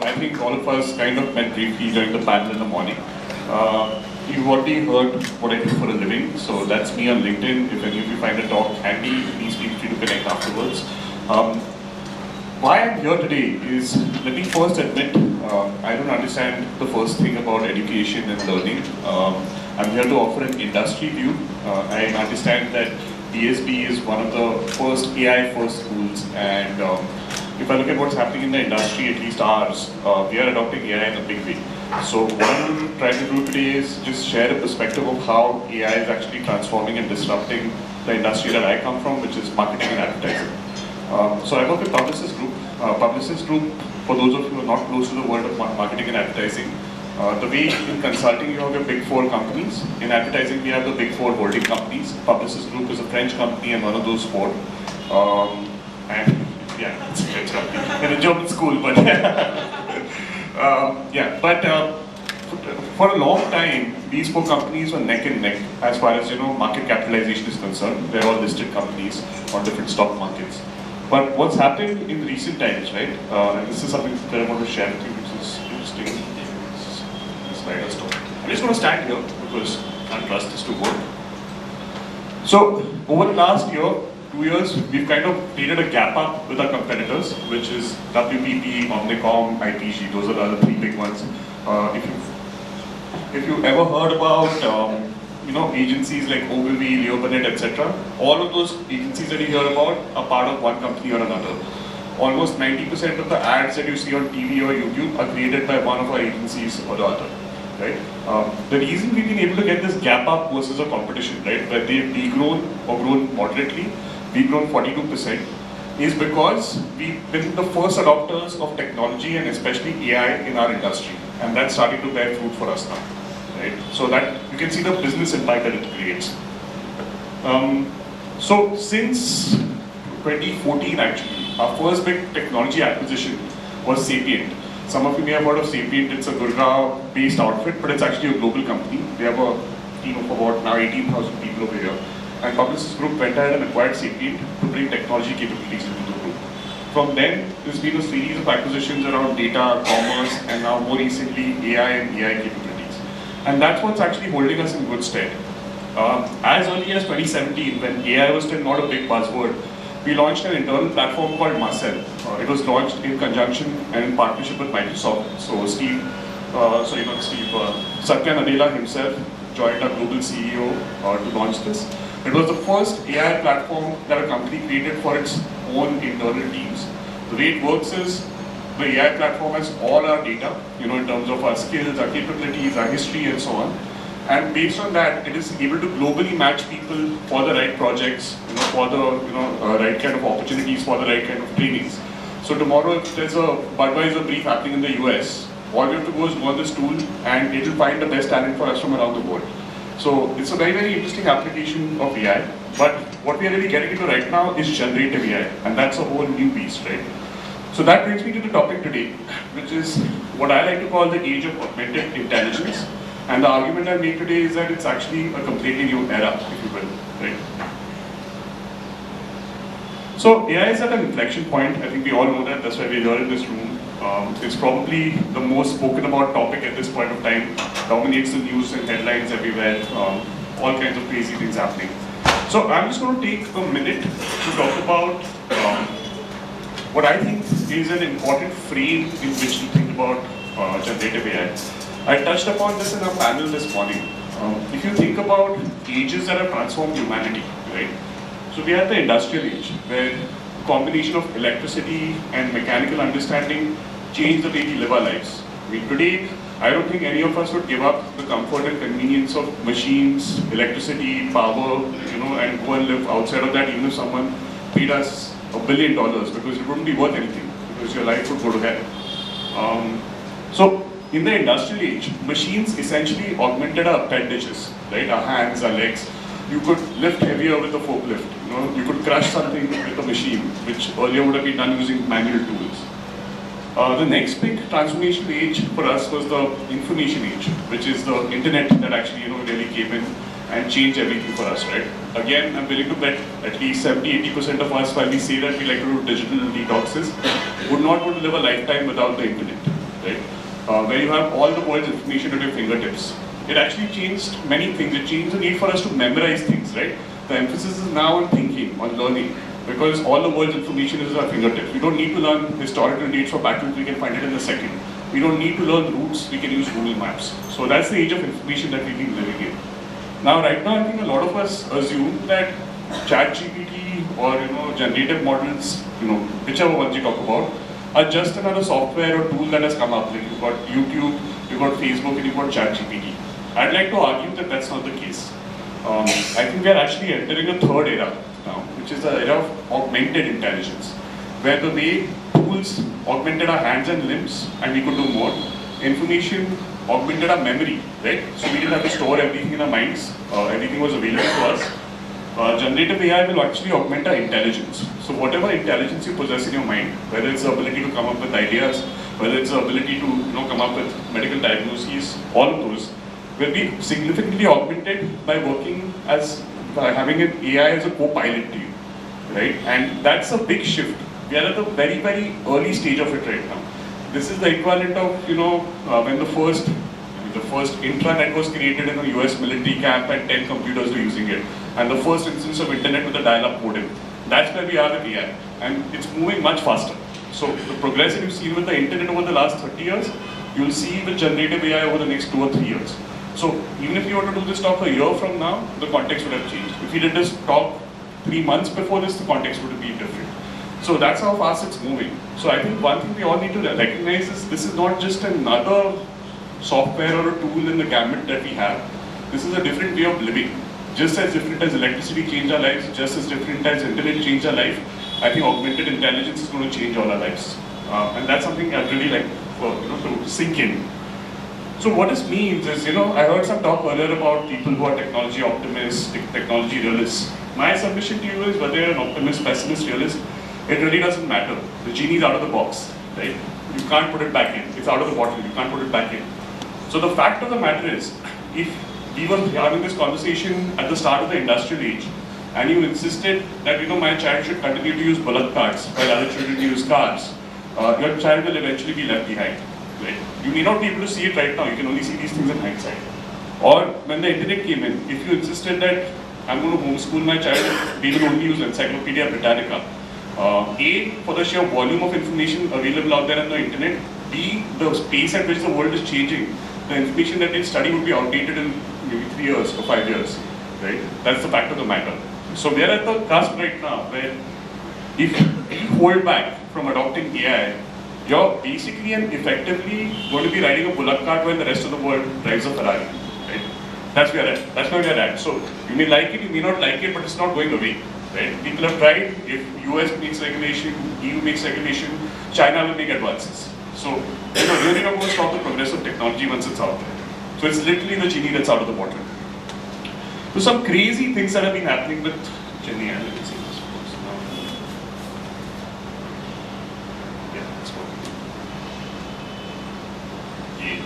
I think all of us kind of met briefly during the panel in the morning. You've already heard what I do for a living, so that's me on LinkedIn. If any of you find a talk handy, please feel free to connect afterwards. Why I'm here today is, let me first admit, I don't understand the first thing about education and learning. I'm here to offer an industry view. I understand that DSB is one of the first AI-first schools, and if I look at what's happening in the industry, at least ours, we are adopting AI in a big way. So what I'm going to try to do today is just share a perspective of how AI is actually transforming and disrupting the industry that I come from, which is marketing and advertising. So I work with Publicis Groupe. Publicis Groupe, for those of you who are not close to the world of marketing and advertising, the way in consulting you have your big four companies, in advertising we have the big four holding companies. Publicis Groupe is a French company and one of those four. And yeah, it's a French company in a German school, but yeah. But for a long time, these four companies were neck and neck as far as market capitalization is concerned. They're all listed companies on different stock markets. But what's happened in recent times, right? And this is something that I want to share with you, which is interesting. Slide us down. I'm just going to stand here because I can't trust this to work. So over the last year, 2 years, we've kind of created a gap up with our competitors, which is WPP, Omnicom, IPG. Those are the other three big ones. If you ever heard about agencies like Ogilvy, Leopold, etc., all of those agencies that you hear about are part of one company or another. Almost 90% of the ads that you see on TV or YouTube are created by one of our agencies or the other. Right? The reason we've been able to get this gap up versus a competition, right, where they've degrown or grown moderately, we've grown 42%, is because we've been the first adopters of technology and especially AI in our industry, and that's starting to bear fruit for us now. Right? So that you can see the business impact that it creates. So since 2014, actually, our first big technology acquisition was Sapient. Some of you may have heard of Sapient. It's a Gurgaon-based outfit, but it's actually a global company. We have a team of about now 18,000 people over here. And Publicis Groupe went ahead and acquired Sapient to bring technology capabilities into the group. From then, there's been a series of acquisitions around data, commerce, and now more recently, AI and AI capabilities. And that's what's actually holding us in good stead. As early as 2017, when AI was still not a big buzzword, we launched an internal platform called Marcel. It was launched in conjunction and in partnership with Microsoft. So Satya Nadella himself joined our global CEO to launch this. It was the first AI platform that a company created for its own internal teams. The way it works is, the AI platform has all our data, in terms of our skills, our capabilities, our history, and so on. And based on that, it is able to globally match people for the right projects, for the right kind of opportunities, for the right kind of trainings. So tomorrow, if there's a Budweiser brief happening in the US, all we have to go is go on this tool, and it will find the best talent for us from around the world. So it's a very, very interesting application of AI. But what we are really getting into right now is generative AI, and that's a whole new beast, right? So that brings me to the topic today, which is what I like to call the age of augmented intelligence. And the argument I make today is that it's actually a completely new era, if you will, right? So AI is at an inflection point. I think we all know that. That's why we're here in this room. It's probably the most spoken about topic at this point of time. Dominates the news and headlines everywhere. All kinds of crazy things happening. So I'm just going to take a minute to talk about what I think is an important frame in which to think about generative AI. I touched upon this in our panel this morning. If you think about ages that have transformed humanity, right? So we have the industrial age, where a combination of electricity and mechanical understanding changed the way we live our lives. I mean, today, I don't think any of us would give up the comfort and convenience of machines, electricity, power, and go and live outside of that, even if someone paid us $1 billion, because it wouldn't be worth anything, because your life would go to hell. So in the industrial age, machines essentially augmented our appendages, right? Our hands, our legs. You could lift heavier with a forklift. You could crush something with a machine, which earlier would have been done using manual tools. The next big transformational age for us was the information age, which is the internet that actually really came in and change everything for us, right? Again, I'm willing to bet at least 70-80% of us, while we say that we like to do digital detoxes, would not want to live a lifetime without the internet. right? Where you have all the world's information at your fingertips. It actually changed many things. It changed the need for us to memorize things, right? The emphasis is now on thinking, on learning, because all the world's information is at our fingertips. We don't need to learn historical dates for battles, we can find it in a second. We don't need to learn routes, we can use Google Maps. So that's the age of information that we've been living in. Now, right now, I think a lot of us assume that ChatGPT or generative models, whichever ones you talk about, are just another software or tool that has come up. Like you've got YouTube, you've got Facebook, and you've got ChatGPT. I'd like to argue that that's not the case. I think we are actually entering a third era now, which is the era of augmented intelligence, where the way tools augmented our hands and limbs and we could do more, information augmented our memory, right? So we didn't have to store everything in our minds, everything was available to us. Generative AI will actually augment our intelligence. So whatever intelligence you possess in your mind, whether it's the ability to come up with ideas, whether it's the ability to come up with medical diagnoses, all of those will be significantly augmented by having an AI as a co-pilot to you, right? And that's a big shift. We are at the very, very early stage of it right now. This is the equivalent of when the first intranet was created in a US military camp and 10 computers were using it. And the first instance of internet with a dial-up modem. That's where we are with AI. And it's moving much faster. So the progress that you've seen with the internet over the last 30 years, you'll see with generative AI over the next 2 or 3 years. So even if you were to do this talk a year from now, the context would have changed. If you did this talk 3 months before this, the context would be different. So that's how fast it's moving. So I think one thing we all need to recognize is this is not just another software or a tool in the gamut that we have. This is a different way of living. Just as different as electricity changed our lives, just as different as internet changed our life, I think augmented intelligence is going to change all our lives. And that's something I'd really like to sink in. So what this means is, I heard some talk earlier about people who are technology optimists, technology realists. My submission to you is whether you're an optimist, pessimist, realist, it really doesn't matter. The genie is out of the box, right? You can't put it back in. It's out of the bottle, you can't put it back in. So the fact of the matter is, if we were having this conversation at the start of the industrial age, and you insisted that my child should continue to use bullock carts while other children use cars, your child will eventually be left behind. Right? You may not be able to see it right now, you can only see these things in hindsight. Or when the internet came in, if you insisted that I'm going to homeschool my child, they will only use Encyclopedia Britannica. A, for the sheer volume of information available out there on the internet. B, the pace at which the world is changing. The information that they study would be outdated in maybe 3 years or 5 years, right? That's the fact of the matter. So we are at the cusp right now where if you hold back from adopting AI, you're basically and effectively going to be riding a bullock cart while the rest of the world drives a Ferrari, right? That's where we are at. So you may like it, you may not like it, but it's not going away, right? People have tried. If US makes regulation, EU makes regulation, China will make advances. So you're really not going to stop the progress of technology once it's out there. So it's literally the genie that's out of the bottle. So some crazy things that have been happening with Gen AI. Let me see this first. Yeah, let's go. Yeah.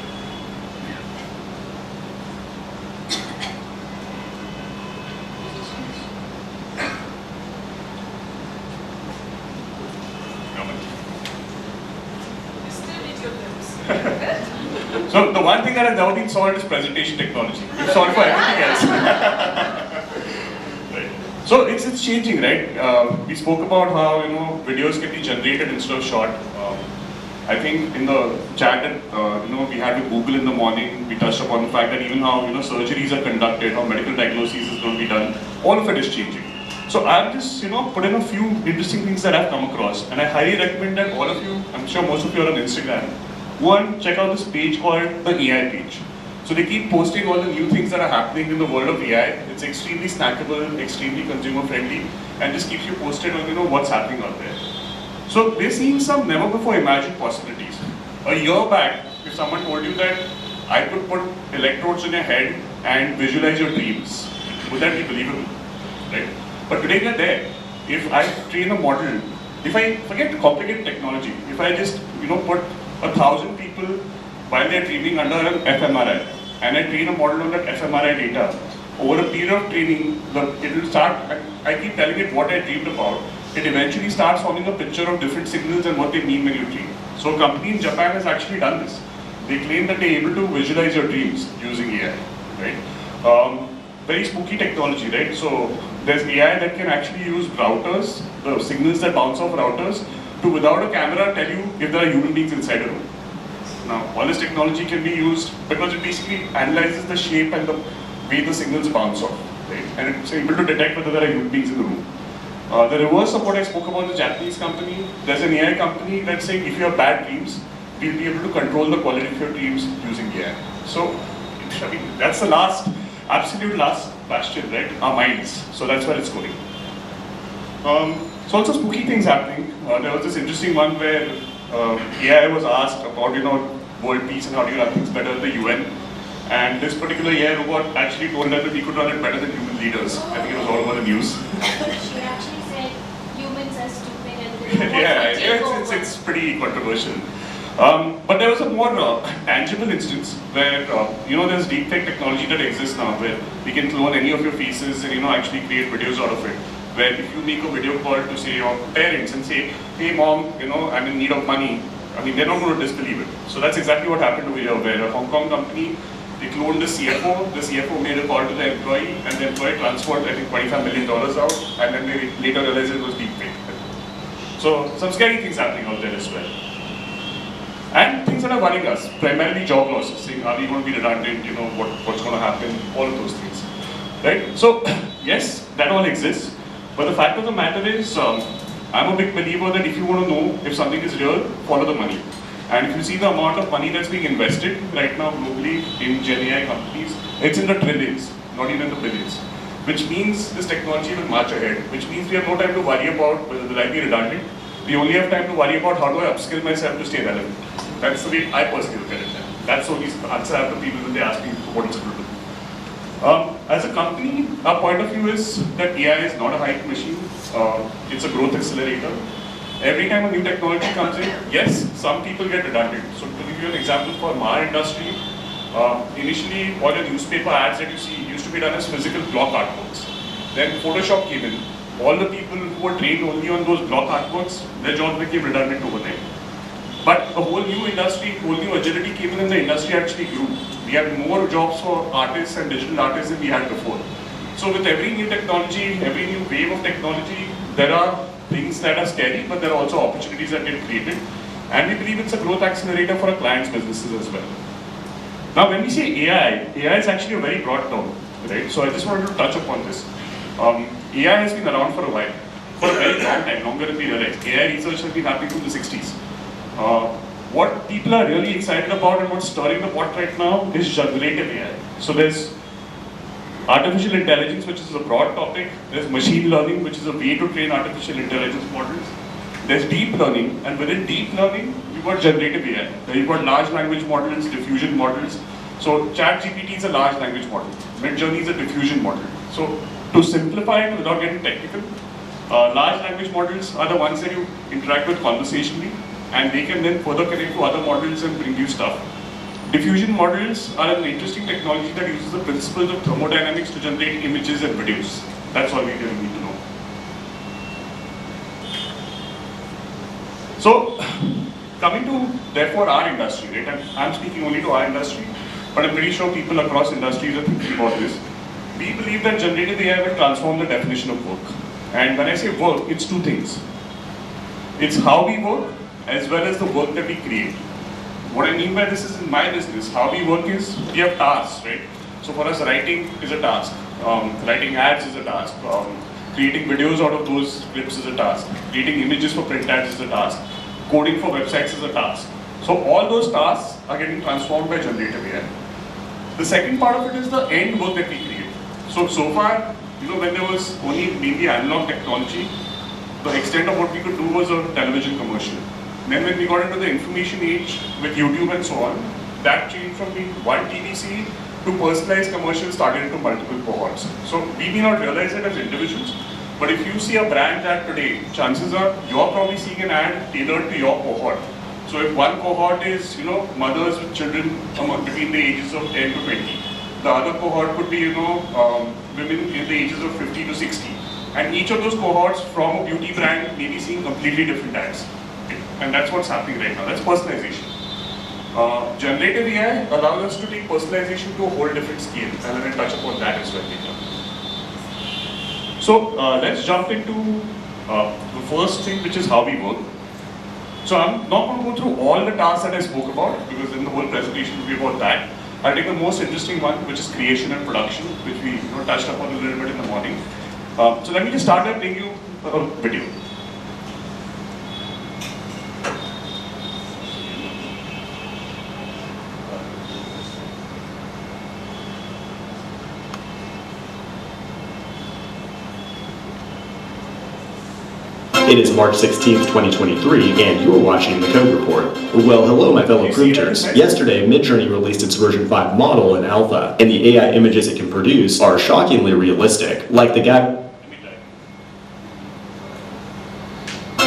So the one thing that has now been solved is presentation technology. We've solved for everything else. Right. So it's changing, right? We spoke about how videos can be generated instead of shot. I think in the chat that we had with Google in the morning, we touched upon the fact that even how surgeries are conducted, how medical diagnosis is going to be done. All of it is changing. So I've just put in a few interesting things that I've come across, and I highly recommend that all of you. I'm sure most of you are on Instagram. One, check out this page called the AI page. So they keep posting all the new things that are happening in the world of AI. It's extremely snackable, extremely consumer friendly, and just keeps you posted on what's happening out there. So we're seeing some never before imagined possibilities. A year back, if someone told you that I could put electrodes in your head and visualize your dreams, would that be believable? Right? But today we're there. If I train a model, if I forget complicated technology, if I just put 1,000 people while they're dreaming under an fMRI, and I train a model on that fMRI data, over a period of training, it will start, I keep telling it what I dreamed about, it eventually starts forming a picture of different signals and what they mean when you dream. So a company in Japan has actually done this. They claim that they're able to visualize your dreams using AI, right? Very spooky technology, right? So there's AI that can actually use routers, the signals that bounce off routers, to without a camera tell you if there are human beings inside a room. Now, all this technology can be used because it basically analyzes the shape and the way the signals bounce off, right? And it's able to detect whether there are human beings in the room. The reverse of what I spoke about, the Japanese company, there's an AI company that's saying if you have bad dreams, we'll be able to control the quality of your dreams using AI. So, I mean, that's the absolute last bastion, right? Our minds. So that's where it's going. So also spooky things happening. There was this interesting one where AI was asked about, world peace and how do you run things better at the UN. And this particular AI robot actually told us that we could run it better than human leaders. I think it was all over the news. She actually said humans are stupid and yeah, it's pretty controversial. But there was a more tangible instance where, there's deepfake technology that exists now where we can clone any of your faces and, actually create videos out of it. Where if you make a video call to, say, your parents and say, hey mom, I'm in need of money, I mean, they're not going to disbelieve it. So that's exactly what happened over here, where a Hong Kong company, they cloned the CFO made a call to the employee, and the employee transferred, I think, $25 million out, and then they later realized it was deepfake. So some scary things happening out there as well. And things that are worrying us, primarily job losses, saying, are we going to be redundant, what's going to happen, all of those things, right? So, yes, that all exists, but the fact of the matter is, I'm a big believer that if you want to know if something is real, follow the money. And if you see the amount of money that's being invested right now globally in Gen AI companies, it's in the trillions, not even the billions. Which means this technology will march ahead, which means we have no time to worry about whether will I be redundant. We only have time to worry about how do I upskill myself to stay relevant. That's the way I personally look at it. That's the only answer I have to people when they ask me what it's going to do. As a company, our point of view is that AI is not a hype machine. It's a growth accelerator. Every time a new technology comes in, yes, some people get redundant. So to give you an example for our industry, initially all your newspaper ads that you see used to be done as physical block artworks. Then Photoshop came in. All the people who were trained only on those block artworks, their jobs became redundant overnight. But a whole new industry, whole new agility came in and the industry actually grew. We had more jobs for artists and digital artists than we had before. So with every new technology, every new wave of technology, there are things that are scary, but there are also opportunities that get created. And we believe it's a growth accelerator for our clients' businesses as well. Now when we say AI is actually a very broad term, right? So I just wanted to touch upon this. AI has been around for a while, for a very long time, longer than we realize. AI research has been happening from the 60s. What people are really excited about and what's stirring the pot right now is generative AI. So there's artificial intelligence, which is a broad topic. There's machine learning, which is a way to train artificial intelligence models. There's deep learning, and within deep learning, you've got generative AI. You've got large language models, diffusion models. So ChatGPT is a large language model. Midjourney is a diffusion model. So to simplify it without getting technical, large language models are the ones that you interact with conversationally, and they can then further connect to other models and bring you stuff. Diffusion models are an interesting technology that uses the principles of thermodynamics to generate images and videos. That's all we really need to know. So, coming to, therefore, our industry, right? I'm speaking only to our industry, but I'm pretty sure people across industries are thinking about this. We believe that generative AI will transform the definition of work. And when I say work, it's two things. It's how we work, as well as the work that we create. What I mean by this is in my business, how we work is, we have tasks, right? So for us, writing is a task. Writing ads is a task. Creating videos out of those clips is a task. Creating images for print ads is a task. Coding for websites is a task. So all those tasks are getting transformed by generative AI. The second part of it is the end work that we create. So far, when there was only mainly analog technology, the extent of what we could do was a television commercial. Then when we got into the information age with YouTube and so on, that changed from being one TVC to personalized commercials started into multiple cohorts. So we may not realize it as individuals, but if you see a brand ad today, chances are you're probably seeing an ad tailored to your cohort. So if one cohort is, mothers with children between the ages of 10 to 20, the other cohort could be, women in the ages of 50 to 60. And each of those cohorts from a beauty brand may be seeing completely different ads. Okay. And that's what's happening right now. That's personalization. Generative AI allows us to take personalization to a whole different scale, and I'll touch upon that as well later. So let's jump into the first thing, which is how we work. So I'm not going to go through all the tasks that I spoke about, because then the whole presentation will be about that. I'll take the most interesting one, which is creation and production, which we touched upon a little bit in the morning. So let me just start by playing you a video. It is March 16th, 2023, and you're watching the Code Report. Well, hello, my fellow printers. Yesterday, Midjourney released its version 5 model in alpha, and the AI images it can produce are shockingly realistic, like the guy...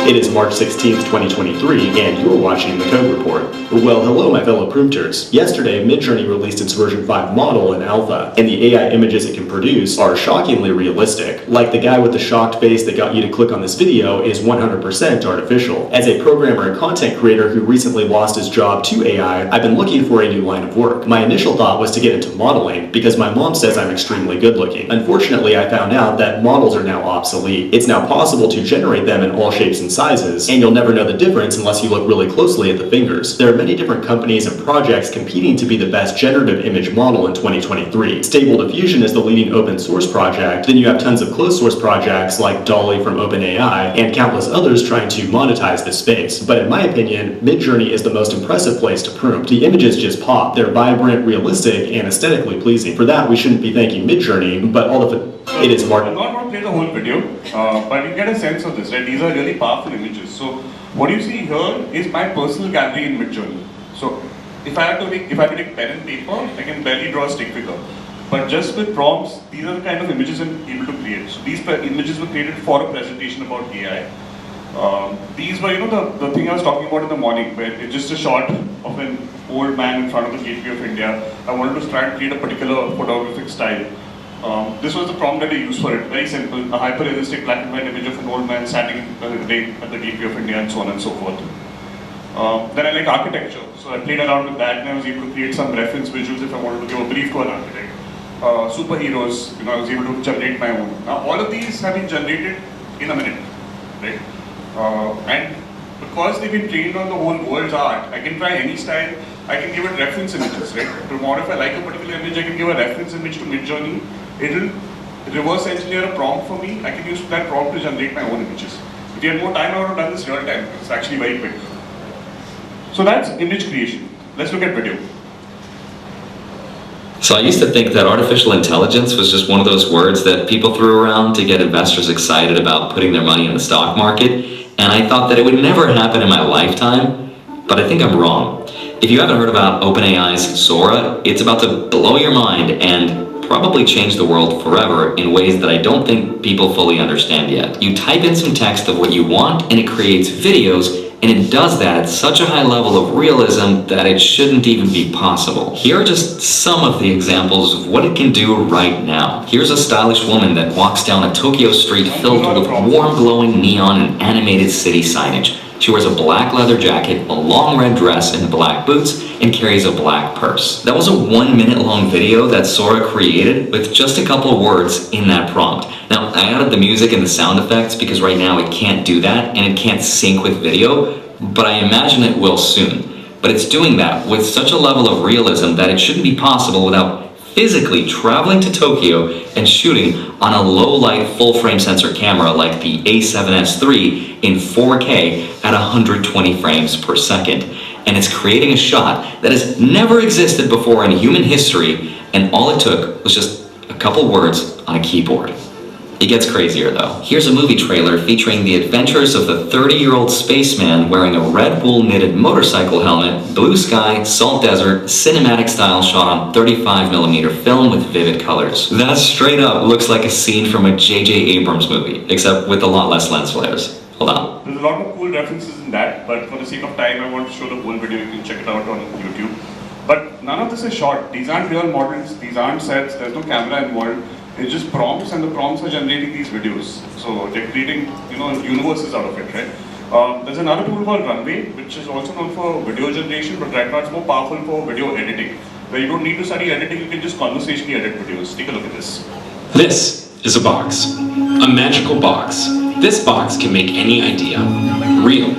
It is March 16th, 2023, and you're watching the Code Report. Well, hello, my fellow printers. Yesterday, Midjourney released its version 5 model in alpha, and the AI images it can produce are shockingly realistic. Like the guy with the shocked face that got you to click on this video is 100% artificial. As a programmer and content creator who recently lost his job to AI, I've been looking for a new line of work. My initial thought was to get into modeling, because my mom says I'm extremely good looking. Unfortunately, I found out that models are now obsolete. It's now possible to generate them in all shapes and sizes, and you'll never know the difference unless you look really closely at the fingers. There are many different companies and projects competing to be the best generative image model in 2023. Stable Diffusion is the leading open source project, then you have tons of closed source projects like DALL-E from OpenAI, and countless others trying to monetize this space. But in my opinion, Midjourney is the most impressive place to prompt. The images just pop. They're vibrant, realistic, and aesthetically pleasing. For that, we shouldn't be thanking Midjourney, but all of it is marketing. I'm not going to play the whole video, but you get a sense of this, right? These are really powerful images. So what you see here is my personal gallery in Midjourney. So if I have to take pen and paper, I can barely draw a stick figure. But just with prompts, these are the kind of images I'm able to create. So these images were created for a presentation about AI. These were, the thing I was talking about in the morning, where it's just a shot of an old man in front of the Gateway of India. I wanted to try and create a particular photographic style. This was the prompt that I used for it. Very simple, a hyper-realistic black and white image of an old man standing in the rain at the Gateway of India, and so on and so forth. Then I like architecture, so I played around with that, and I was able to create some reference visuals if I wanted to give a brief to an architect. Superheroes, I was able to generate my own. Now all of these have been generated in a minute, right? And because they've been trained on the whole world's art, I can try any style. I can give it reference images, right? Tomorrow, if I like a particular image, I can give a reference image to Midjourney. It'll reverse engineer a prompt for me. I can use that prompt to generate my own images. If you had more time, I would have done this real time. It's actually very quick. So that's image creation. Let's look at video. So I used to think that artificial intelligence was just one of those words that people threw around to get investors excited about putting their money in the stock market, and I thought that it would never happen in my lifetime, but I think I'm wrong. If you haven't heard about OpenAI's Sora, it's about to blow your mind and probably change the world forever in ways that I don't think people fully understand yet. You type in some text of what you want and it creates videos, and it does that at such a high level of realism that it shouldn't even be possible. Here are just some of the examples of what it can do right now. Here's a stylish woman that walks down a Tokyo street filled with warm glowing neon and animated city signage. She wears a black leather jacket, a long red dress, and black boots, and carries a black purse. That was a 1 minute long video that Sora created with just a couple of words in that prompt. Now, I added the music and the sound effects because right now it can't do that and it can't sync with video, but I imagine it will soon. But it's doing that with such a level of realism that it shouldn't be possible without physically traveling to Tokyo and shooting on a low-light full-frame sensor camera like the A7S III in 4K at 120 frames per second. And it's creating a shot that has never existed before in human history, and all it took was just a couple words on a keyboard. It gets crazier though. Here's a movie trailer featuring the adventures of the 30-year-old spaceman wearing a Red Bull knitted motorcycle helmet, blue sky, salt desert, cinematic style shot on 35mm film with vivid colors. That straight up looks like a scene from a J.J. Abrams movie, except with a lot less lens flares. Hold on. There's a lot of cool references in that, but for the sake of time, I want to show the whole video. You can check it out on YouTube. But none of this is shot. These aren't real models. These aren't sets. There's no camera involved. It's just prompts, and the prompts are generating these videos. So they're creating, universes out of it, right? There's another tool called Runway, which is also known for video generation, but right now it's more powerful for video editing, where you don't need to study editing, you can just conversationally edit videos. Take a look at this. This is a box, a magical box. This box can make any idea real.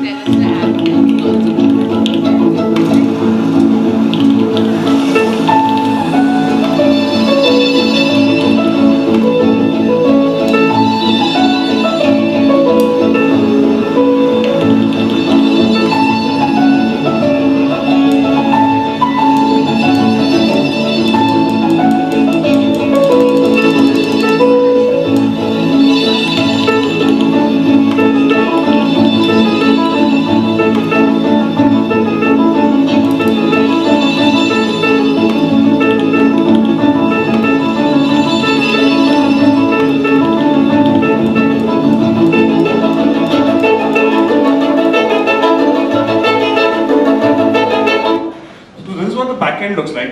Looks like.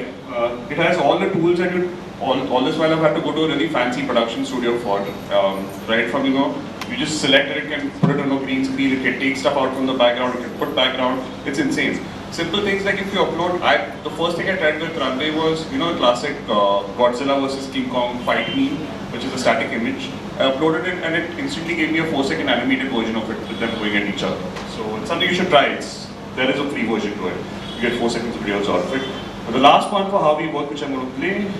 It has all the tools that you, all this while I've had to go to a really fancy production studio for. Right from, you just select it, it can put it on a green screen, it can take stuff out from the background, it can put background, it's insane. Simple things like if you upload, the first thing I tried with Runway was, a classic Godzilla versus King Kong fight meme, which is a static image. I uploaded it and it instantly gave me a 4-second animated version of it with them going at each other. So it's something you should try. There is a free version to it. You get 4 seconds of videos out of it. But the last one for how we work, which I'm going to play.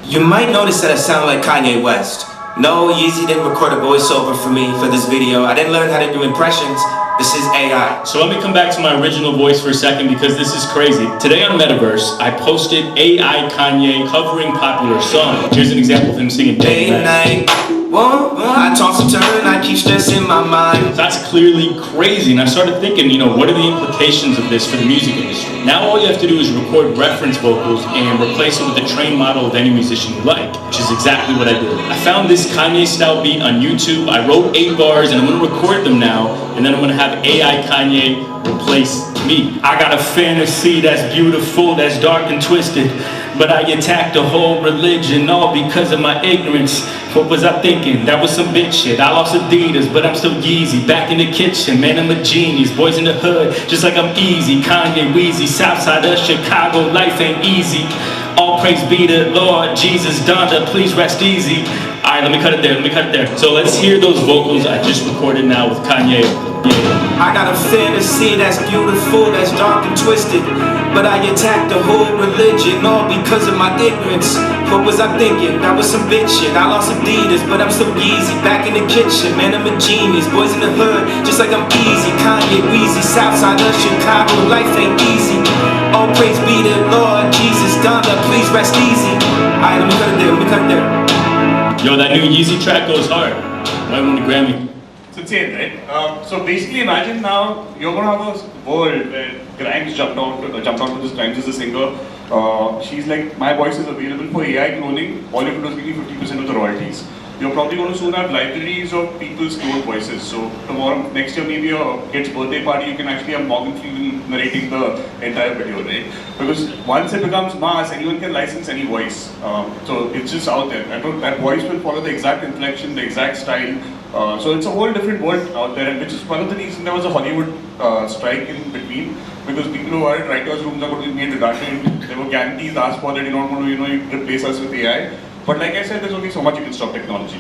You might notice that I sound like Kanye West. No, Yeezy didn't record a voiceover for me for this video. I didn't learn how to do impressions. This is AI. So let me come back to my original voice for a second because this is crazy. Today on Metaverse, I posted AI Kanye covering popular song. Here's an example of him singing Day and night. Whoa, I toss and turn, I keep stressing my mind. That's clearly crazy, and I started thinking, what are the implications of this for the music industry? Now all you have to do is record reference vocals and replace it with a trained model of any musician you like, which is exactly what I did. I found this Kanye-style beat on YouTube, I wrote 8 bars, and I'm going to record them now, and then I'm going to have AI Kanye replace me. I got a fantasy that's beautiful, that's dark and twisted, but I attacked the whole religion all because of my ignorance. What was I thinking? That was some bitch shit. I lost Adidas, but I'm still Yeezy. Back in the kitchen, man, I'm a genius. Boys in the hood, just like I'm easy. Kanye, Weezy, Southside of Chicago, life ain't easy. All praise be to Lord Jesus, Donda, please rest easy. Alright, let me cut it there. So let's hear those vocals I just recorded now with Kanye. Yeah. I got a fantasy that's beautiful, that's dark and twisted, but I attacked the whole religion all because of my ignorance. What was I thinking? That was some bitch shit. I lost Adidas, but I'm still Yeezy. Back in the kitchen, man, I'm a genius. Boys in the hood, just like I'm easy. Kanye, Weezy, Southside of Chicago, life ain't easy. All praise be to Lord Jesus, Donda, please rest easy. Alright, let me cut it there. Yo, that new Yeezy track goes hard. Might win the Grammy. It's insane, right? So basically imagine now you're going to have a world where Grimes jumped onto this. Grimes is a singer. She's like, my voice is available for AI cloning. All you have to do is give me 50% of the royalties. You're probably going to soon have libraries of people's cloned voices. So next year, maybe a kid's birthday party, you can actually have Morgan Freeman narrating the entire video, right? Because once it becomes mass, anyone can license any voice. So it's just out there. That voice will follow the exact inflection, the exact style. So it's a whole different world out there, and which is one of the reasons there was a Hollywood strike in between. Because people who are at writers' rooms are going to be made redundant. There were guarantees asked for that you don't want to replace us with AI. But like I said, there's only so much you can stop technology.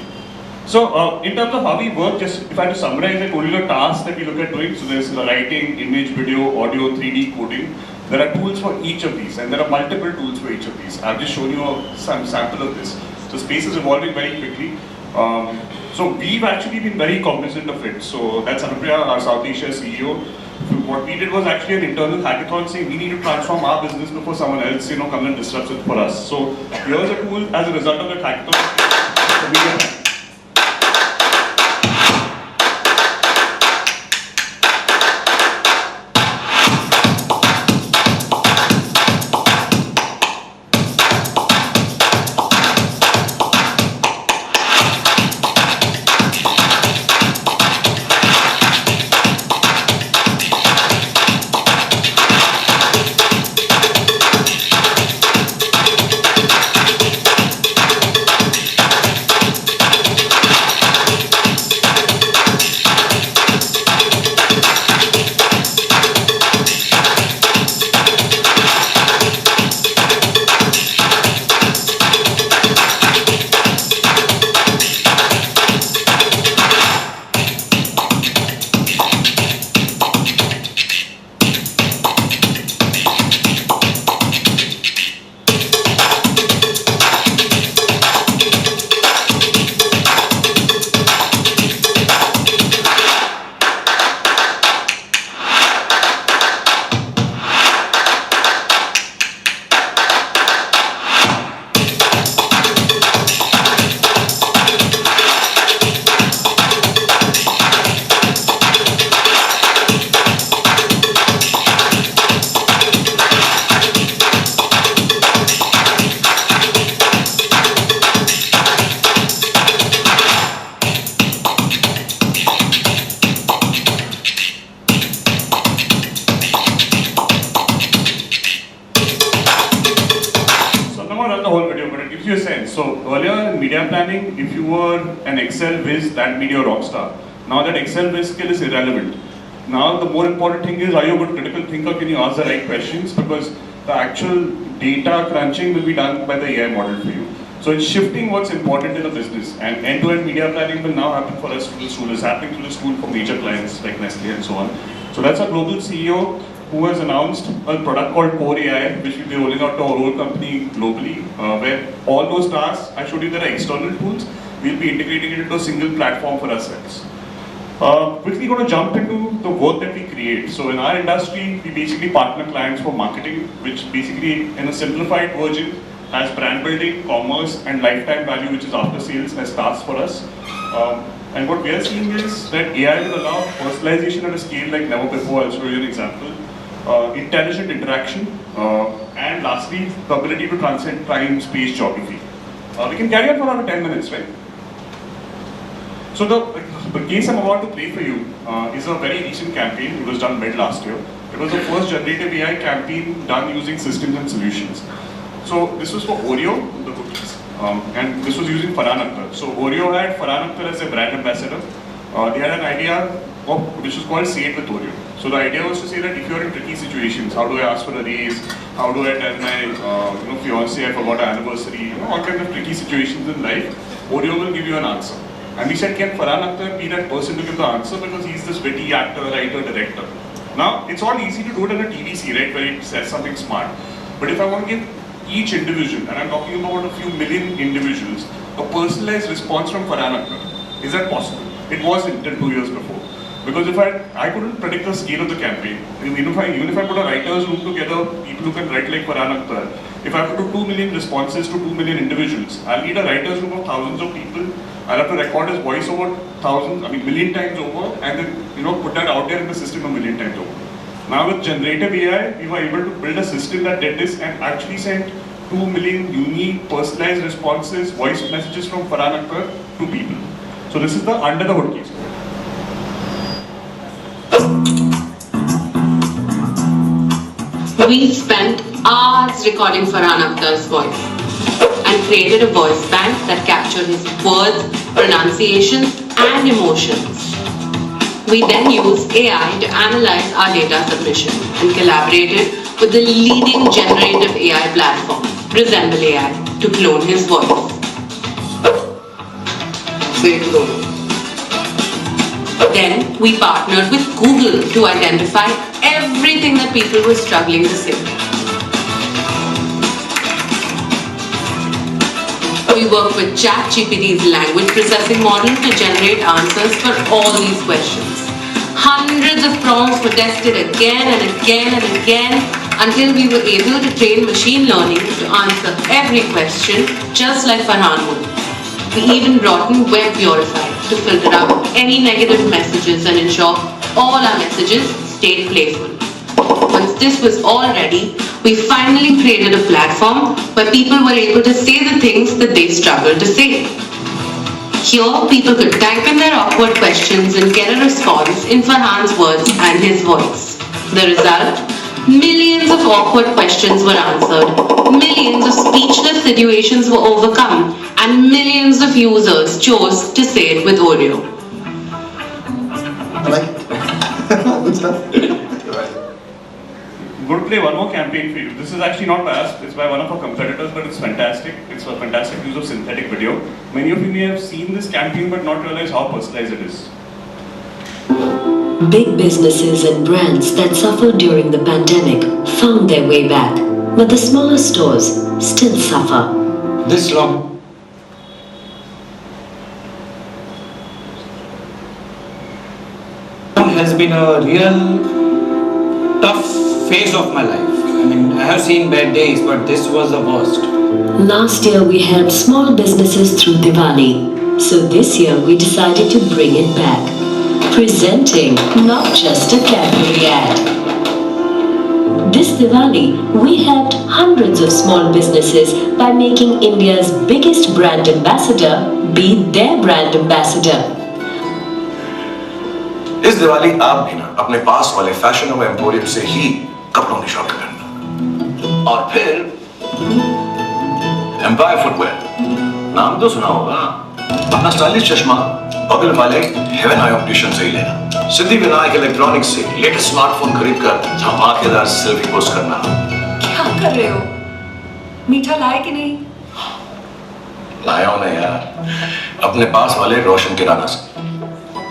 So in terms of how we work, just if I had to summarize, I told you the tasks that we look at doing. So there's writing, image, video, audio, 3D coding. There are tools for each of these, and there are multiple tools for each of these. I've just shown you some sample of this. So space is evolving very quickly. So we've actually been very cognizant of it. So that's Anupriya, our South Asia CEO. What we did was actually an internal hackathon saying we need to transform our business before someone else, comes and disrupts it for us. So here's a tool as a result of that hackathon. I'm not run the whole video, but it gives you a sense. So earlier in media planning, if you were an Excel whiz, that made you a rock star. Now that Excel whiz skill is irrelevant. Now the more important thing is, are you a good critical thinker? Can you ask the right questions? Because the actual data crunching will be done by the AI model for you. So it's shifting what's important in a business, and end-to-end media planning will now happen for us through the school. It's happening through the school for major clients like Nestle and so on. So that's our global CEO who has announced a product called Core AI, which we'll be rolling out to our whole company globally, where all those tasks, I showed you there are external tools, we'll be integrating it into a single platform for ourselves. Quickly going to jump into the work that we create. So in our industry, we basically partner clients for marketing, which basically in a simplified version has brand building, commerce, and lifetime value, which is after sales as tasks for us. And what we are seeing is that AI will allow personalization at a scale like never before. I'll show you an example. Intelligent interaction, and lastly, the ability to transcend time, space, geography. We can carry on for around 10 minutes, right? So the case I'm about to play for you is a very recent campaign. It was done mid last year. It was the first generative AI campaign done using systems and solutions. So this was for Oreo, the cookies, and this was using Farhan Akhtar. So Oreo had Farhan Akhtar as a brand ambassador. They had an idea which was called Say It With Oreo. So the idea was to say that if you're in tricky situations, how do I ask for a raise? How do I tell my fiance I forgot our anniversary? All kinds of tricky situations in life, Oreo will give you an answer. And we said, can Farhan Akhtar be that person to give the answer, because he's this witty actor, writer, director. Now, it's all easy to do it in a TVC, right, where it says something smart. But if I want to give each individual, and I'm talking about a few million individuals, a personalized response from Farhan Akhtar, is that possible? It wasn't until 2 years before. Because if I couldn't predict the scale of the campaign. Even if I put a writer's room together, people who can write like Farhan Akhtar, if I have to do 2 million responses to 2 million individuals, I'll need a writer's room of thousands of people. I'll have to record his voice over million times over, and then put that out there in the system a million times over. Now with generative AI, we were able to build a system that did this and actually sent 2 million unique personalized responses, voice messages from Farhan Akhtar to people. So this is the under the hood case. We spent hours recording Farhan Akhtar's voice and created a voice bank that captured his words, pronunciations, and emotions. We then used AI to analyze our data submission and collaborated with the leading generative AI platform, Resemble AI, to clone his voice. Then we partnered with Google to identify everything that people were struggling to say. We worked with ChatGPT's language processing model to generate answers for all these questions. Hundreds of prompts were tested again and again and again until we were able to train machine learning to answer every question just like Farhan would. We even brought in Web Purify to filter out any negative messages and ensure all our messages stayed playful. Once this was all ready, we finally created a platform where people were able to say the things that they struggled to say. Here, people could type in their awkward questions and get a response in Farhan's words and his voice. The result? Millions of awkward questions were answered, millions of speechless situations were overcome, and millions of users chose to say it with Oreo. I like it. Good stuff. I'm going to play one more campaign for you. This is actually not by us, it's by one of our competitors, but it's fantastic. It's a fantastic use of synthetic video. Many of you may have seen this campaign but not realize how personalized it is. Big businesses and brands that suffered during the pandemic found their way back, but the smaller stores still suffer. This long has been a real tough phase of my life. I have seen bad days, but this was the worst. Last year we helped small businesses through Diwali, so this year we decided to bring it back. Presenting not just a Cadbury ad. This Diwali, we helped hundreds of small businesses by making India's biggest brand ambassador be their brand ambassador. इस दिवाली आप भी ना अपने पास वाले fashion emporium से ही कपड़ों की shopping करना, और फिर एम्पायर फुटवेयर, नाम तो सुना होगा। अपना स्टाइलिश चश्मा बगल वाले हेवन आई ऑप्टिशियन से ही लेना। सिद्धिविनायक इलेक्ट्रॉनिक्स से लेटेस्ट स्मार्टफोन खरीद कर धमाकेदार सेल्फी पोस्ट करना। क्या कर रहे हो? मीठा लाए कि नहीं? लाया हूं ना यार, अपने पास वाले रोशन किराना से।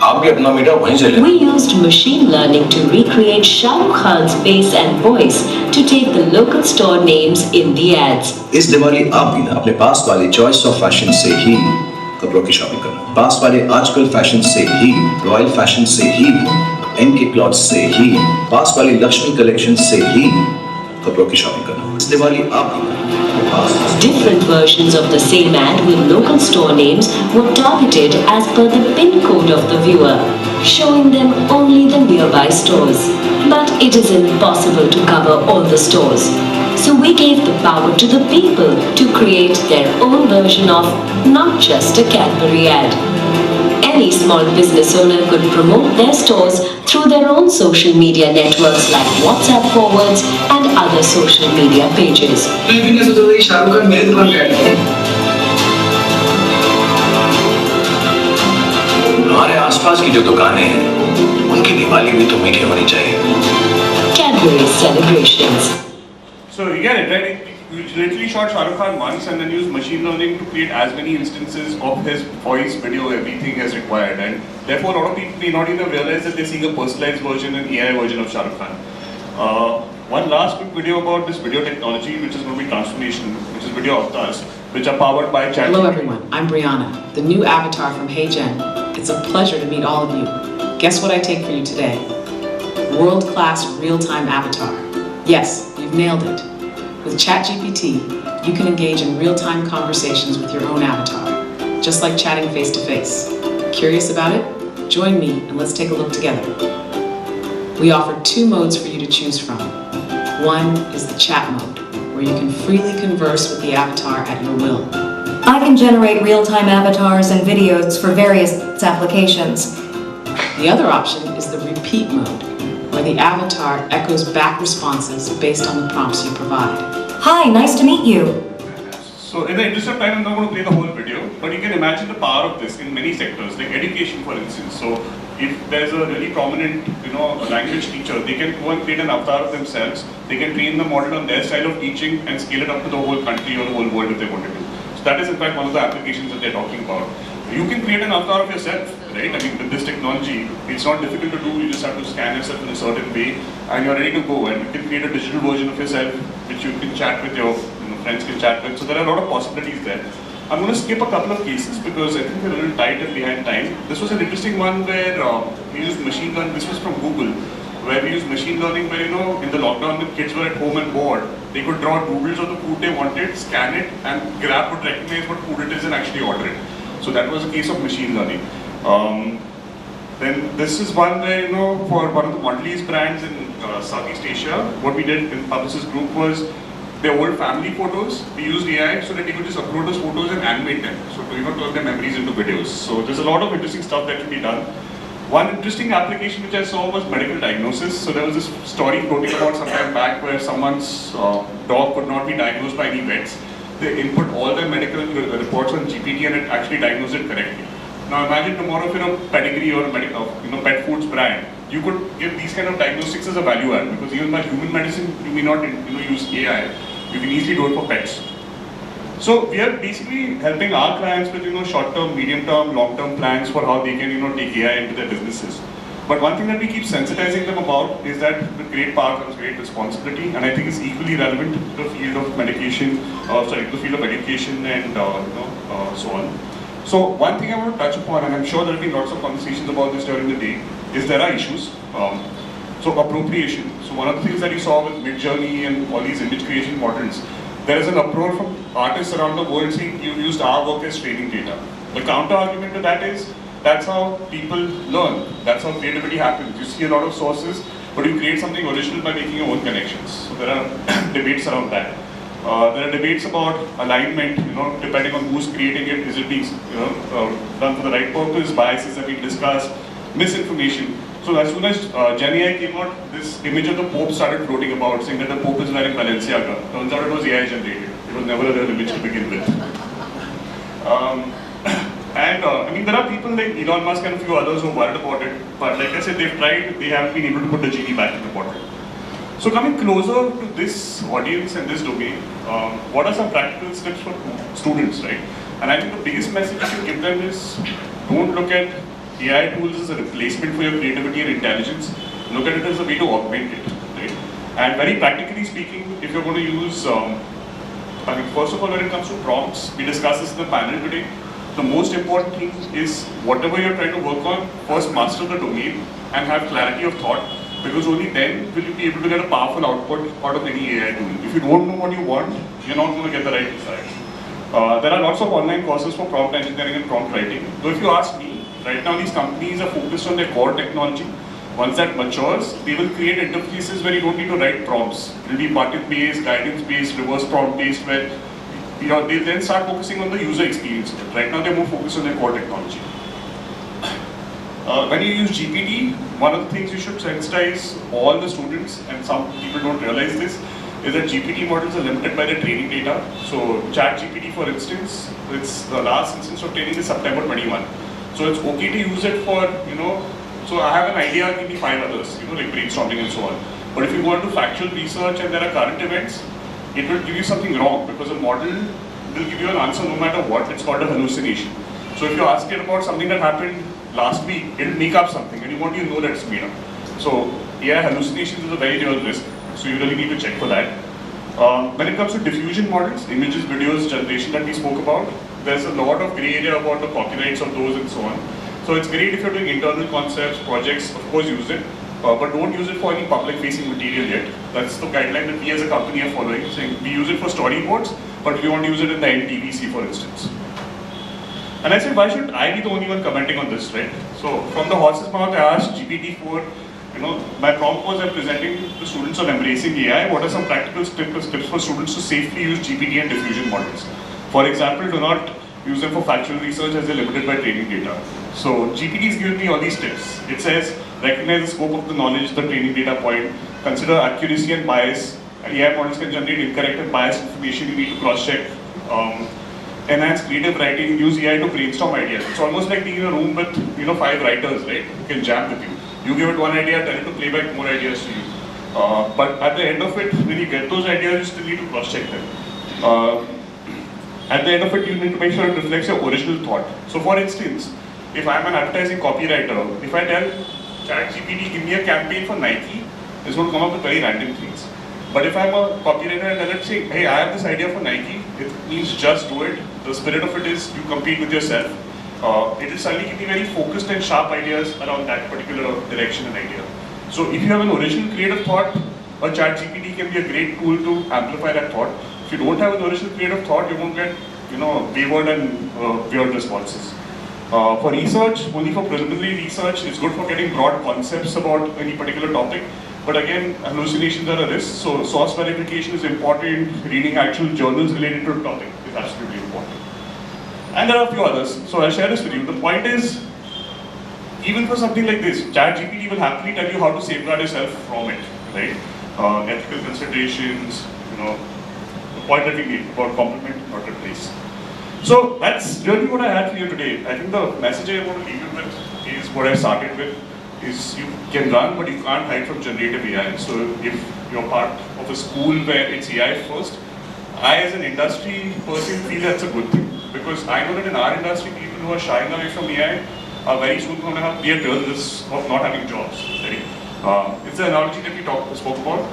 आप भी अपना मीठा वहीं से ले। We used machine learning to recreate Shah Rukh Khan's face and voice to take the local store names in the ads. इस दिवाली आप भी ना अपने पास वाले चॉइस ऑफ फैशन से ही कपड़ों की शॉपिंग करना। पास वाले आजकल फैशन से ही, रॉयल फैशन से ही, एनके क्लॉथ्स से ही, पास वाली लक्ष्मी कलेक्शन से ही कपड़ों की शॉपिंग करना। इस दिवाली आप भी ना Different versions of the same ad with local store names were targeted as per the PIN code of the viewer, showing them only the nearby stores. But it is impossible to cover all the stores. So we gave the power to the people to create their own version of not just a Cadbury ad. Any small business owner could promote their stores through their own social media networks like WhatsApp forwards and other social media pages. Shahrukh Khan मेरे दुकान पे आया। हमारे आसपास की जो दुकानें हैं, उनकी दिवाली भी तो मीठी होनी चाहिए। Cadbury celebrations. So you get it, right? You literally shot Shah Rukh Khan once and then used machine learning to create as many instances of his voice, video, everything as required. And therefore, a lot of people may not even realize that they're seeing a personalized version, an AI version of Shah Rukh Khan. One last quick video about this video technology, which is going to be transformation, which is video avatars, which are powered by chat. Hello everyone, I'm Brianna, the new avatar from HeyGen. It's a pleasure to meet all of you. Guess what I take for you today? World-class real-time avatar. Yes, you've nailed it. With ChatGPT, you can engage in real-time conversations with your own avatar, just like chatting face-to-face. Curious about it? Join me and let's take a look together. We offer 2 modes for you to choose from. One is the chat mode, where you can freely converse with the avatar at your will. I can generate real-time avatars and videos for various applications. The other option is the repeat mode, where the avatar echoes back responses based on the prompts you provide. Hi, nice to meet you. So in the interest of time, I'm not going to play the whole video, but you can imagine the power of this in many sectors, like education, for instance. So if there's a really prominent, language teacher, they can go and create an avatar of themselves. They can train the model on their style of teaching and scale it up to the whole country or the whole world if they want to do. So that is in fact one of the applications that they're talking about. You can create an avatar of yourself, right? I mean, with this technology, it's not difficult to do. You just have to scan yourself in a certain way, and you're ready to go. And you can create a digital version of yourself, which you can chat with your friends, can chat with. So there are a lot of possibilities there. I'm going to skip a couple of cases because I think we're a little tight and behind time. This was an interesting one where we used machine learning. This was from Google, where we used machine learning where, in the lockdown when kids were at home and bored, they could draw doodles of the food they wanted, scan it, and Grab would recognize what food it is and actually order it. So that was a case of machine learning. Then this is one where, for one of the Mondelez brands in Southeast Asia, what we did in Publicis Groupe was their old family photos, we used AI so that you could just upload those photos and animate them. So to turn their memories into videos. So there's a lot of interesting stuff that can be done. One interesting application which I saw was medical diagnosis. So there was this story floating about some time back where someone's dog could not be diagnosed by any vets. They input all their medical reports on GPT and it actually diagnosed it correctly. Now imagine tomorrow if you're a pedigree or a pet foods brand, you could give these kind of diagnostics as a value add because even by human medicine you may not use AI. You can easily do it for pets. So we are basically helping our clients with short-term, medium-term, long-term plans for how they can take AI into their businesses. But one thing that we keep sensitizing them about is that with great power comes great responsibility, and I think it's equally relevant to the field of medication, the field of education and so on. So one thing I want to touch upon, and I'm sure there will be lots of conversations about this during the day, is there are issues. So appropriation. So one of the things that you saw with Midjourney and all these image creation models, there is an uproar from artists around the world saying you used our work as training data. The counter argument to that is that's how people learn. That's how creativity happens. You see a lot of sources, but you create something original by making your own connections. So there are debates around that. There are debates about alignment, depending on who's creating it. Is it being done for the right purpose? Biases that we discussed, misinformation. So as soon as Gen AI came out, this image of the Pope started floating about, saying that the Pope is wearing Balenciaga. Turns out it was AI generated. It was never a real image to begin with. I mean, there are people like Elon Musk and a few others who are worried about it, but like I said, they've tried, they haven't been able to put the genie back in the bottle. So coming closer to this audience and this domain, what are some practical steps for students, right? And I think the biggest message you should give them is, don't look at AI tools as a replacement for your creativity and intelligence. Look at it as a way to augment it, right? And very practically speaking, if you're going to use, I mean, first of all, when it comes to prompts, we discussed this in the panel today. The most important thing is whatever you're trying to work on, first master the domain and have clarity of thought, because only then will you be able to get a powerful output out of any AI tool. If you don't know what you want, you're not going to get the right insights. There are lots of online courses for prompt engineering and prompt writing. So if you ask me, right now these companies are focused on their core technology. Once that matures, they will create interfaces where you don't need to write prompts. It will be button-based, guidance-based, reverse prompt-based, where they'll then start focusing on the user experience. Right now they're more focused on their core technology. When you use GPT, one of the things you should sensitize all the students, and some people don't realize this, is that GPT models are limited by the training data. So ChatGPT, for instance, the last instance of training is September 21. So it's okay to use it for, so I have an idea, give me 5 others, like brainstorming and so on. But if you go into factual research and there are current events, it will give you something wrong, because a model will give you an answer no matter what. It's called a hallucination. So if you ask it about something that happened last week, it will make up something and you want to know that it's made up. So AI hallucinations is a very real risk. So you really need to check for that. When it comes to diffusion models, images, videos, generation that we spoke about, there's a lot of gray area about the copyrights of those and so on. So it's great if you're doing internal concepts, projects, of course use it. But don't use it for any public-facing material yet. That's the guideline that we as a company are following, saying we use it for storyboards, but we won't use it in the NTVC, for instance. And I said, why should I be the only one commenting on this, right? So from the horse's mouth, I asked GPT-4, my prompt was I'm presenting to students on embracing AI. What are some practical tips for students to safely use GPT and diffusion models? For example, do not use them for factual research as they're limited by training data. So GPT is giving me all these tips. It says, recognize the scope of the knowledge, the training data point, consider accuracy and bias. AI models can generate incorrect and biased information, you need to cross-check. Enhance creative writing, use AI to brainstorm ideas. It's almost like being in a room with 5 writers, right, who can jam with you. You give it one idea, tell it to play back more ideas to you. But at the end of it, when you get those ideas, you still need to cross-check them. At the end of it, you need to make sure it reflects your original thought. So for instance, if I'm an advertising copywriter, if I tell ChatGPT, give me a campaign for Nike, it's going to come up with very random things. But if I'm a copywriter and tell it, say, hey, I have this idea for Nike, it means just do it. The spirit of it is you compete with yourself. It will suddenly give me very focused and sharp ideas around that particular direction and idea. So if you have an original creative thought, a ChatGPT can be a great tool to amplify that thought. If you don't have an original creative thought, you won't get wayward and weird responses. For research, only for preliminary research, it's good for getting broad concepts about any particular topic. But again, hallucinations are a risk, so source verification is important. Reading actual journals related to the topic is absolutely important. And there are a few others, so I'll share this with you. The point is, even for something like this, ChatGPT will happily tell you how to safeguard yourself from it, right? Ethical considerations, the point that we made about complement, not replace. So that's really what I had for you today. I think the message I want to leave you with is what I started with, is you can run, but you can't hide from generative AI. So if you're part of a school where it's AI first, I as an industry person feel that's a good thing. Because I know that in our industry, people who are shying away from AI are very soon going to be at real risk of not having jobs. Right? It's the analogy that we spoke about.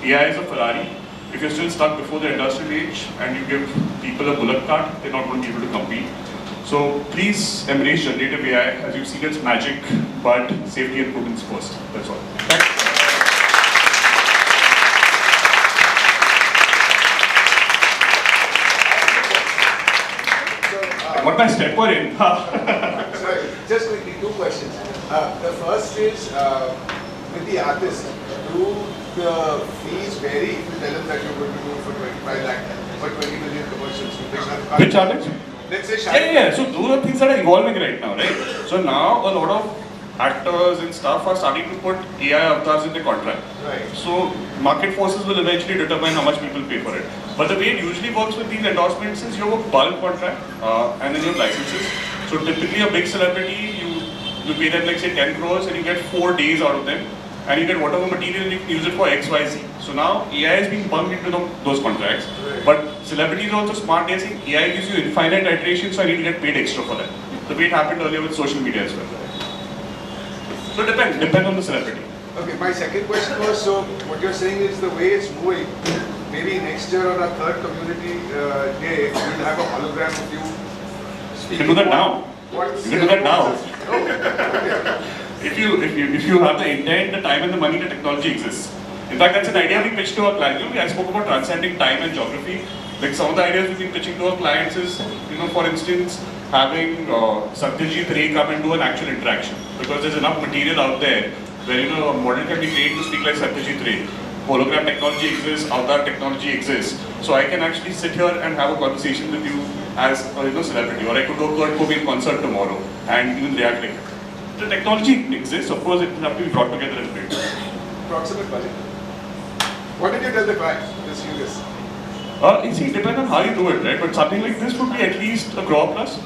AI is a Ferrari. If you're still stuck before the industrial age and you give people a bullock cart, they're not going to be able to compete. So please embrace generative AI. As you've seen, it's magic, but safety and prudence first. That's all. Thanks. What my stepper in? Sorry, just quickly, 2 questions. The first is, with the artist, do the fees vary if you tell them that you're going to do it for 25 lakh, for 20 million commercials? Which artist? Let's say Yeah. So those are things that are evolving right now, right? So now a lot of actors and stuff are starting to put AI avatars in their contract. Right. So market forces will eventually determine how much people pay for it. But the way it usually works with these endorsements is you have a bulk contract and then you have licenses. So typically a big celebrity, you pay them like say 10 crores and you get 4 days out of them and you get whatever material and you can use it for XYZ. So now AI is being bumped into those contracts. Right. But celebrities are also smart. They're saying AI gives you infinite iterations, so I need to get paid extra for that. The way it happened earlier with social media as well. So depends on the celebrity. Okay, my second question was, so what you're saying is the way it's moving, maybe next year on our third community day, we'll have a hologram of you You can do that now. What's You can do that now. Oh, okay. If you have the intent, the time and the money, the technology exists. In fact, that's an idea we pitched to our clients. I spoke about transcending time and geography. Like some of the ideas we've been pitching to our clients is, for instance, having Satyajit Ray come and do an actual interaction. Because there's enough material out there where a model can be trained to speak like Satyajit Ray. Hologram technology exists, avatar technology exists. So I can actually sit here and have a conversation with you as a celebrity. Or I could go to a Kurt Cobain concert tomorrow and even react like that. The technology exists, of course it will have to be brought together and built. Approximate budget. What did you tell the client? Just curious. You see, it depends on how you do it, right? But something like this would be at least a crore plus.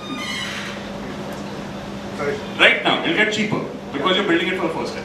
Sorry. Right now, it'll get cheaper because you're building it for the first time.